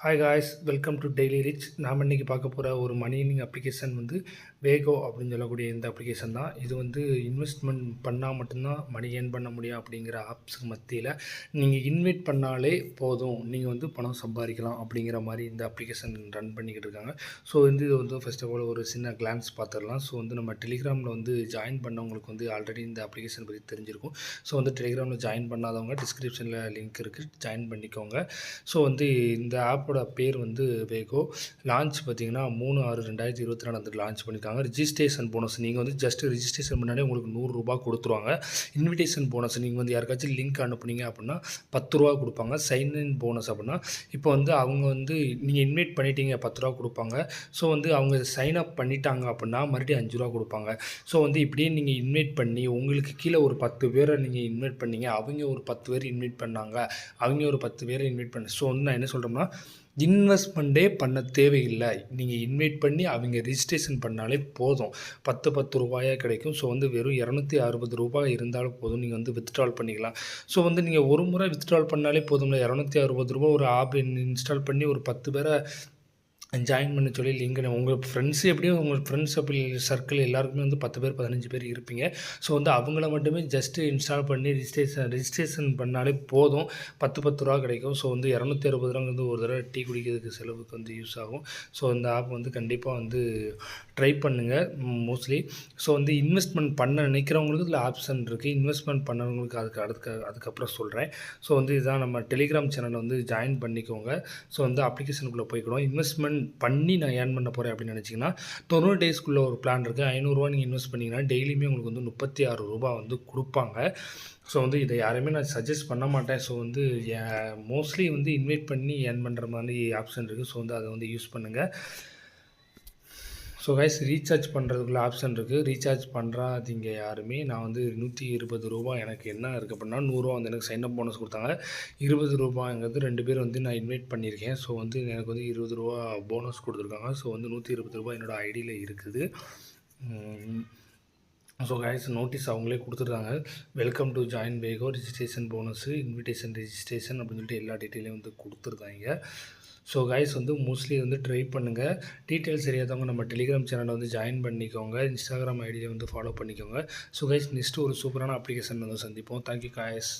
Hi guys, welcome to daily rich. நாம் இன்றைக்கி பார்க்க போகிற ஒரு மணி ஏர்னிங் அப்ளிகேஷன் வேகோ அப்படின்னு சொல்லக்கூடிய இந்த அப்ளிகேஷன் தான். இது இன்வெஸ்ட்மெண்ட் பண்ணால் மட்டும்தான் மணி ஏர்ன் பண்ண முடியும் அப்படிங்கிற ஆப்ஸுக்கு மத்தியில் நீங்கள் இன்வைட் பண்ணாலே போதும், நீங்கள் பணம் சம்பாதிக்கலாம் அப்படிங்கிற மாதிரி இந்த அப்ளிகேஷன் ரன் பண்ணிக்கிட்டு இருக்காங்க. ஸோ இது ஃபர்ஸ்ட் ஆஃப் ஆல் ஒரு சின்ன கிளான்ஸ் பார்த்துடலாம். ஸோ நம்ம டெலிகிராமில் ஜாயின் பண்ணவங்களுக்கு ஆல்ரெடி இந்த அப்ளிகேஷன் பற்றி தெரிஞ்சிருக்கும். ஸோ டெலிகிராமில் ஜாயின் பண்ணாதவங்க டிஸ்கிரிப்ஷனில் லிங்க் இருக்குது, ஜாயின் பண்ணிக்கோங்க. ஸோ இந்த ஆப்போட பேர் வேகோ. லான்ச் பார்த்தீங்கன்னா 3/6/2024 லான்ச் பண்ணியிருக்காங்க. ரிஜிஸ்ட்ரேஷன் போனஸ் நீங்கள் ஜஸ்ட் ரிஜிஸ்ட்ரேஷன் பண்ணாலே உங்களுக்கு ₹100 கொடுத்துருவாங்க. இன்விடேஷன் போனஸ் நீங்கள் யாருக்காச்சும் லிங்க் அனுப்புனீங்க அப்படின்னா ₹10 கொடுப்பாங்க. சைன்இன் போனஸ் அப்படின்னா இப்போ அவங்க நீங்கள் இன்வைட் பண்ணிட்டீங்க, ₹10 கொடுப்பாங்க. ஸோ அவங்க சைன் அப் பண்ணிட்டாங்க அப்படின்னா மறுபடியும் ₹5 கொடுப்பாங்க. ஸோ இப்படியே நீங்கள் இன்வைட் பண்ணி உங்களுக்கு கீழே ஒரு 10 பேரை நீங்கள் இன்வைட் பண்ணீங்க, அவங்க ஒரு 10 பேர் இன்வைட் பண்ணாங்க, அவங்க ஒரு 10 பேரை இன்வைட் பண்ண. ஸோ நான் என்ன சொல்கிறோம்னா, இன்வெஸ்ட்மெண்ட்டே பண்ண தேவையில்லை. நீங்கள் இன்வைட் பண்ணி அவங்க ரிஜிஸ்ட்ரேஷன் பண்ணாலே போதும். 10 ரூபாயாக கிடைக்கும். ஸோ வெறும் ₹260 இருந்தாலும் போதும், நீங்கள் வித்ட்ரால் பண்ணிக்கலாம். ஸோ நீங்கள் ஒரு முறை வித்ட்ரால் பண்ணாலே போதும்ல. ₹260 ஒரு ஆப் இன்ஸ்டால் பண்ணி ஒரு 10 பேரை ஜாயின் பண்ண சொல்லி லிங்க் உங்கள் ஃப்ரெண்ட்ஸு எப்படியும் உங்கள் ஃப்ரெண்ட்ஸ் அப்படி சர்க்கிள் எல்லாருக்குமே 10 பேர் 15 பேர் இருப்பீங்க. ஸோ அவங்கள மட்டுமே ஜஸ்ட்டு இன்ஸ்டால் பண்ணி ரிஜிஸ்ட்ரேஷன் பண்ணாலே போதும். ₹10 கிடைக்கும். ஸோ ₹260 ஒரு தடவை டீ குடிக்கிறதுக்கு செலவுக்கு யூஸ் ஆகும். ஸோ இந்த ஆப் கண்டிப்பாக ட்ரை பண்ணுங்கள் மோஸ்ட்லி. ஸோ இன்வெஸ்ட்மெண்ட் பண்ண நினைக்கிறவங்களுக்கு இதில் ஆப்ஷன் இருக்குது. இன்வெஸ்ட்மெண்ட் பண்ணவங்களுக்கு அதுக்கப்புறம் சொல்கிறேன். ஸோ இதுதான் நம்ம டெலிகிராம் சேனலை ஜாயின் பண்ணிக்கோங்க. ஸோ அப்ளிகேஷனுக்குள்ளே போய்க்கணும். இன்வெஸ்ட்மெண்ட் பண்ணி நான் ஏர்ன் பண்ண போகிறேன் அப்படின்னு நினச்சிங்கன்னா 90 டேஸ்க்குள்ளே ஒரு பிளான் இருக்குது. ₹500 நீங்கள் இன்வெஸ்ட் பண்ணிங்கன்னா டெய்லியுமே உங்களுக்கு ₹36 கொடுப்பாங்க. ஸோ இதை யாரையுமே நான் சஜஸ்ட் பண்ண மாட்டேன். ஸோ மோஸ்ட்லி இன்வைட் பண்ணி ஏர்ன் பண்ணுற மாதிரி ஆப்ஷன் இருக்குது. ஸோ அதை யூஸ் பண்ணுங்கள். ஸோ கைஸ், ரீசார்ஜ் பண்ணுறதுக்குள்ள ஆப்ஷன் இருக்குது. ரீசார்ஜ் பண்ணுறாதீங்க யாருமே. நான் ₹120 எனக்கு என்ன இருக்குது அப்படின்னா ₹100 எனக்கு சைன் அப் போனஸ் கொடுத்தாங்க. ₹20ங்கிறது 2 பேர் நான் இன்வைட் பண்ணியிருக்கேன். ஸோ எனக்கு ₹20 போனஸ் கொடுத்துருக்காங்க. ஸோ ₹120 என்னோடய ஐடியில் இருக்குது. ஸோ கைஸ், நோட்டீஸ் அவங்களே கொடுத்துருக்காங்க. Welcome to join Vego, registration bonus, invitation registration அப்படின்னு சொல்லிட்டு எல்லா டீட்டெயிலையும் கொடுத்துருக்காங்க. ஸோ கைஸ், மோஸ்ட்லி ட்ரை பண்ணுங்கள். டீட்டெயில்ஸ் தெரியாதவங்க நம்ம டெலிகிராம் சேனலை ஜாயின் பண்ணிக்கோங்க. இன்ஸ்டாகிராம் ஐடியை ஃபாலோ பண்ணிக்கோங்க. ஸோ கைஸ், நெக்ஸ்ட்டு ஒரு சூப்பரான அப்ளிகேஷன் சந்திப்போம். Thank you guys.